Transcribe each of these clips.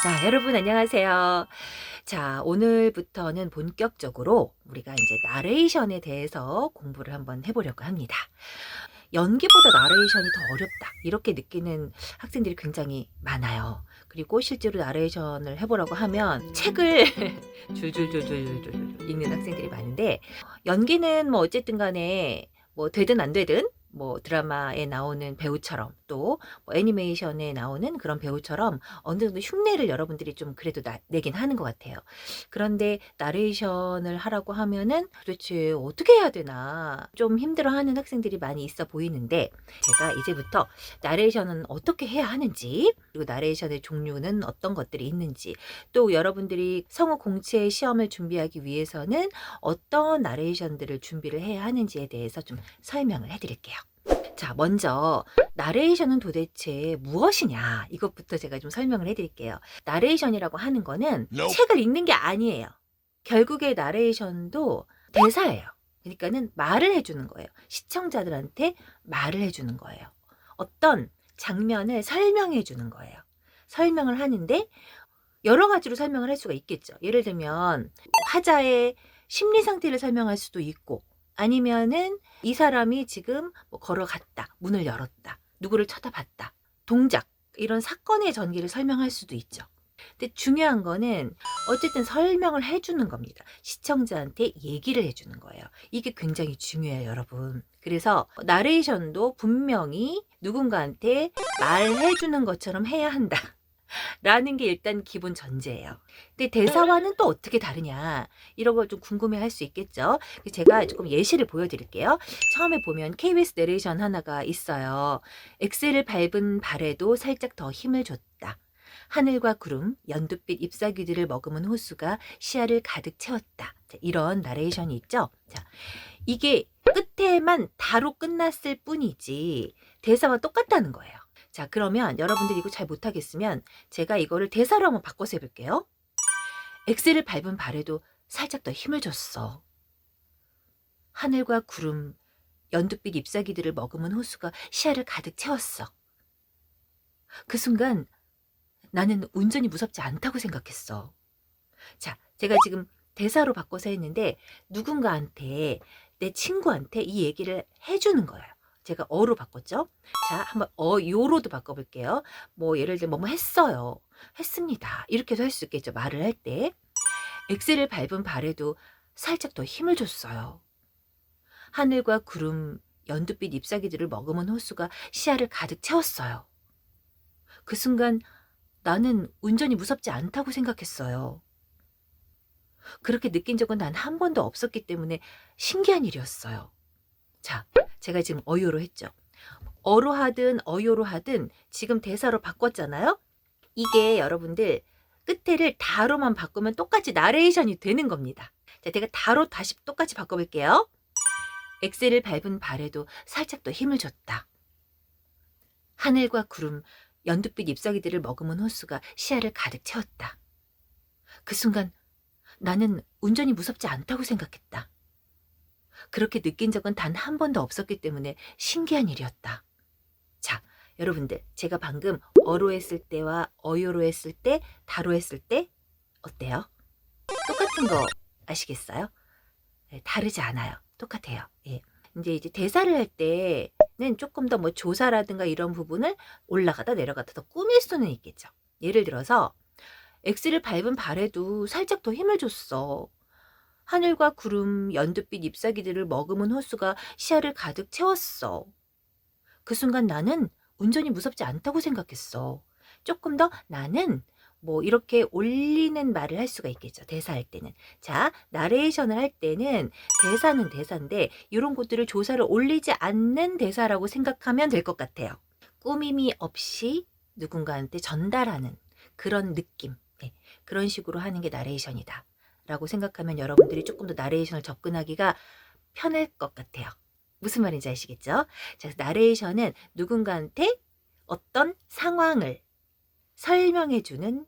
자, 여러분 안녕하세요. 자, 오늘부터는 본격적으로 우리가 이제 나레이션에 대해서 공부를 한번 해보려고 합니다. 연기보다 나레이션이 더 어렵다. 이렇게 느끼는 학생들이 굉장히 많아요. 그리고 실제로 나레이션을 해보라고 하면 책을 줄줄줄줄줄 읽는 학생들이 많은데, 연기는 뭐 어쨌든 간에 뭐 되든 안 되든 뭐 드라마에 나오는 배우처럼 또뭐 애니메이션에 나오는 그런 배우처럼 어느 정도 흉내를 여러분들이 좀 그래도 내긴 하는 것 같아요. 그런데 나레이션을 하라고 하면은 도대체 어떻게 해야 되나 좀 힘들어하는 학생들이 많이 있어 보이는데, 제가 이제부터 나레이션은 어떻게 해야 하는지, 그리고 나레이션의 종류는 어떤 것들이 있는지, 또 여러분들이 성우 공채 시험을 준비하기 위해서는 어떤 나레이션들을 준비를 해야 하는지에 대해서 좀 설명을 해드릴게요. 자, 먼저 나레이션은 도대체 무엇이냐, 이것부터 제가 좀 설명을 해드릴게요. 나레이션이라고 하는 거는 책을 읽는 게 아니에요. 결국에 나레이션도 대사예요. 그러니까는 말을 해주는 거예요. 시청자들한테 말을 해주는 거예요. 어떤 장면을 설명해 주는 거예요. 설명을 하는데 여러 가지로 설명을 할 수가 있겠죠. 예를 들면 화자의 심리 상태를 설명할 수도 있고, 아니면은 이 사람이 지금 뭐 걸어갔다, 문을 열었다, 누구를 쳐다봤다, 동작, 이런 사건의 전개를 설명할 수도 있죠. 근데 중요한 거는 어쨌든 설명을 해주는 겁니다. 시청자한테 얘기를 해주는 거예요. 이게 굉장히 중요해요, 여러분. 그래서 나레이션도 분명히 누군가한테 말해주는 것처럼 해야 한다 라는 게 일단 기본 전제예요. 근데 대사와는 또 어떻게 다르냐, 이런 걸 좀 궁금해 할 수 있겠죠. 제가 조금 예시를 보여드릴게요. 처음에 보면 KBS 내레이션 하나가 있어요. 엑셀을 밟은 발에도 살짝 더 힘을 줬다. 하늘과 구름, 연두빛 잎사귀들을 머금은 호수가 시야를 가득 채웠다. 자, 이런 나레이션이 있죠. 자, 이게 끝에만 다로 끝났을 뿐이지 대사와 똑같다는 거예요. 자, 그러면 여러분들이 이거 잘 못하겠으면 제가 이거를 대사로 한번 바꿔서 해볼게요. 엑셀을 밟은 발에도 살짝 더 힘을 줬어. 하늘과 구름, 연두빛 잎사귀들을 머금은 호수가 시야를 가득 채웠어. 그 순간 나는 운전이 무섭지 않다고 생각했어. 자, 제가 지금 대사로 바꿔서 했는데 누군가한테, 내 친구한테 이 얘기를 해주는 거예요. 제가 어로 바꿨죠. 자, 한번 요로도 바꿔볼게요. 뭐 예를 들면 뭐뭐 했어요, 했습니다, 이렇게도 할 수 있겠죠. 말을 할 때 엑셀을 밟은 발에도 살짝 더 힘을 줬어요. 하늘과 구름, 연두빛 잎사귀들을 머금은 호수가 시야를 가득 채웠어요. 그 순간 나는 운전이 무섭지 않다고 생각했어요. 그렇게 느낀 적은 단 한 번도 없었기 때문에 신기한 일이었어요. 자, 제가 지금 어요로 했죠. 어로 하든 어요로 하든 지금 대사로 바꿨잖아요. 이게 여러분들 끝에를 다로만 바꾸면 똑같이 나레이션이 되는 겁니다. 자, 제가 다로 다시 똑같이 바꿔볼게요. 엑셀을 밟은 발에도 살짝 더 힘을 줬다. 하늘과 구름, 연두빛 잎사귀들을 머금은 호수가 시야를 가득 채웠다. 그 순간 나는 운전이 무섭지 않다고 생각했다. 그렇게 느낀 적은 단 한 번도 없었기 때문에 신기한 일이었다. 자, 여러분들, 제가 방금 어로 했을 때와 어요로 했을 때, 다로 했을 때 어때요? 똑같은 거 아시겠어요? 네, 다르지 않아요. 똑같아요. 예. 이제 대사를 할 때는 조금 더 뭐 조사라든가 이런 부분을 올라가다 내려가다 더 꾸밀 수는 있겠죠. 예를 들어서 엑스를 밟은 발에도 살짝 더 힘을 줬어. 하늘과 구름, 연두빛 잎사귀들을 머금은 호수가 시야를 가득 채웠어. 그 순간 나는 운전이 무섭지 않다고 생각했어. 조금 더 나는 뭐 이렇게 올리는 말을 할 수가 있겠죠. 대사할 때는. 자, 나레이션을 할 때는 대사는 대사인데 이런 것들을 조사를 올리지 않는 대사라고 생각하면 될 것 같아요. 꾸밈이 없이 누군가한테 전달하는 그런 느낌. 네, 그런 식으로 하는 게 나레이션이다 라고 생각하면 여러분들이 조금 더 나레이션을 접근하기가 편할 것 같아요. 무슨 말인지 아시겠죠? 자, 나레이션은 누군가한테 어떤 상황을 설명해주는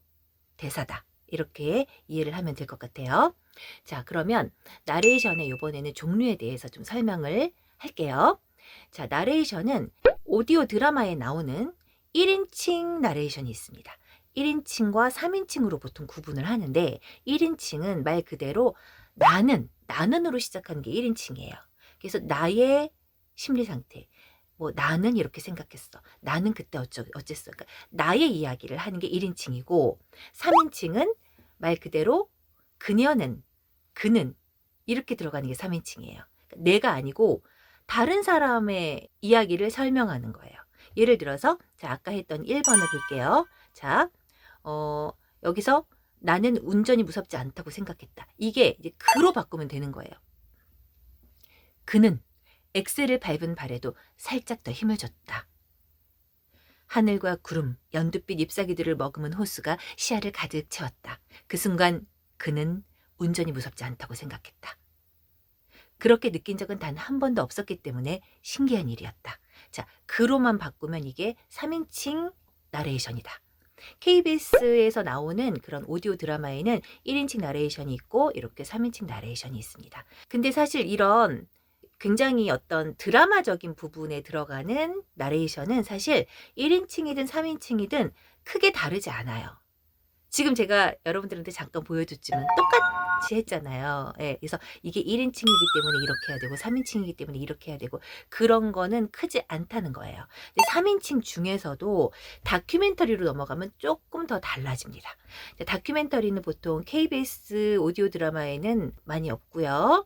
대사다, 이렇게 이해를 하면 될 것 같아요. 자, 그러면 나레이션의 이번에는 종류에 대해서 좀 설명을 할게요. 자, 나레이션은 오디오 드라마에 나오는 1인칭 나레이션이 있습니다. 1인칭과 3인칭으로 보통 구분을 하는데 1인칭은 말 그대로 나는으로 시작하는 게 1인칭이에요. 그래서 나의 심리 상태, 뭐 나는 이렇게 생각했어. 나는 그때 어쨌어. 그러니까 나의 이야기를 하는 게 1인칭이고 3인칭은 말 그대로 그녀는, 그는 이렇게 들어가는 게 3인칭이에요. 그러니까 내가 아니고 다른 사람의 이야기를 설명하는 거예요. 예를 들어서 자 아까 했던 1번을 볼게요. 자 여기서 나는 운전이 무섭지 않다고 생각했다. 이게 이제 그로 바꾸면 되는 거예요. 그는 엑셀을 밟은 발에도 살짝 더 힘을 줬다. 하늘과 구름, 연두빛 잎사귀들을 머금은 호수가 시야를 가득 채웠다. 그 순간 그는 운전이 무섭지 않다고 생각했다. 그렇게 느낀 적은 단 한 번도 없었기 때문에 신기한 일이었다. 자, 그로만 바꾸면 이게 3인칭 나레이션이다. KBS에서 나오는 그런 오디오 드라마에는 1인칭 나레이션이 있고 이렇게 3인칭 나레이션이 있습니다. 근데 사실 이런 굉장히 어떤 드라마적인 부분에 들어가는 나레이션은 사실 1인칭이든 3인칭이든 크게 다르지 않아요. 지금 제가 여러분들한테 잠깐 보여줬지만 똑같이 했잖아요. 예, 그래서 이게 1인칭이기 때문에 이렇게 해야 되고 3인칭이기 때문에 이렇게 해야 되고 그런 거는 크지 않다는 거예요. 근데 3인칭 중에서도 다큐멘터리로 넘어가면 조금 더 달라집니다. 다큐멘터리는 보통 KBS 오디오 드라마에는 많이 없고요.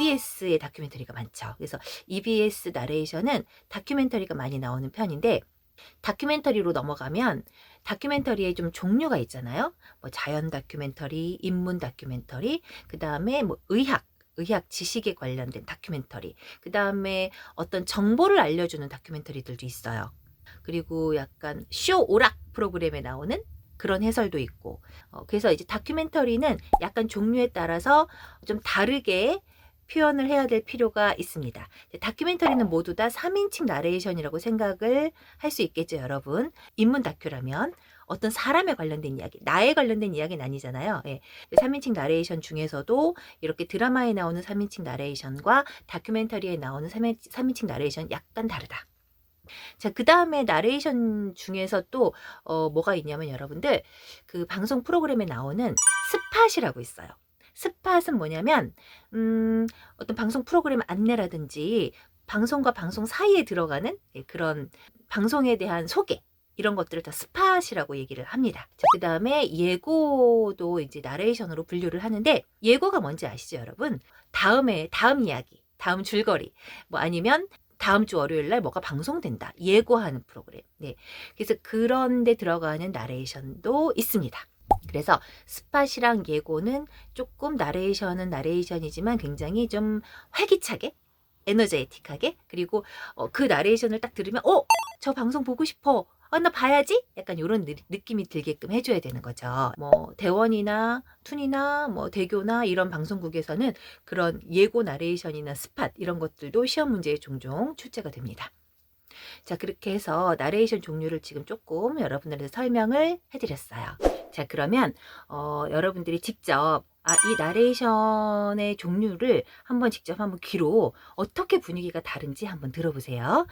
EBS의 다큐멘터리가 많죠. 그래서 EBS 나레이션은 다큐멘터리가 많이 나오는 편인데 다큐멘터리로 넘어가면 다큐멘터리에 좀 종류가 있잖아요. 뭐 자연 다큐멘터리, 인문 다큐멘터리, 그 다음에 뭐 의학 지식에 관련된 다큐멘터리, 그 다음에 어떤 정보를 알려주는 다큐멘터리들도 있어요. 그리고 약간 쇼 오락 프로그램에 나오는 그런 해설도 있고, 그래서 이제 다큐멘터리는 약간 종류에 따라서 좀 다르게 표현을 해야 될 필요가 있습니다. 다큐멘터리는 모두 다 3인칭 나레이션이라고 생각을 할 수 있겠죠, 여러분. 인문 다큐라면 어떤 사람에 관련된 이야기, 나에 관련된 이야기는 아니잖아요. 예. 3인칭 나레이션 중에서도 이렇게 드라마에 나오는 3인칭 나레이션과 다큐멘터리에 나오는 3인칭 나레이션 약간 다르다. 자, 그 다음에 나레이션 중에서 또 뭐가 있냐면 여러분들 그 방송 프로그램에 나오는 스팟이라고 있어요. 스팟은 뭐냐면 어떤 방송 프로그램 안내라든지 방송과 방송 사이에 들어가는 그런 방송에 대한 소개 이런 것들을 다 스팟이라고 얘기를 합니다. 자, 그 다음에 예고도 이제 나레이션으로 분류를 하는데 예고가 뭔지 아시죠, 여러분? 다음 이야기, 다음 줄거리, 뭐 아니면 다음 주 월요일 날 뭐가 방송된다. 예고하는 프로그램. 네. 그래서 그런 데 들어가는 나레이션도 있습니다. 그래서 스팟이랑 예고는 조금 나레이션은 나레이션이지만 굉장히 좀 활기차게 에너제틱하게 그리고 그 나레이션을 딱 들으면 저 방송 보고 싶어. 나 봐야지? 약간 이런 느낌이 들게끔 해줘야 되는 거죠. 뭐 대원이나 툰이나 뭐 대교나 이런 방송국에서는 그런 예고 나레이션이나 스팟 이런 것들도 시험 문제에 종종 출제가 됩니다. 자, 그렇게 해서 나레이션 종류를 지금 조금 여러분들한테 설명을 해드렸어요. 자, 그러면 여러분들이 직접 이 나레이션의 종류를 한번 직접 한번 귀로 어떻게 분위기가 다른지 한번 들어보세요.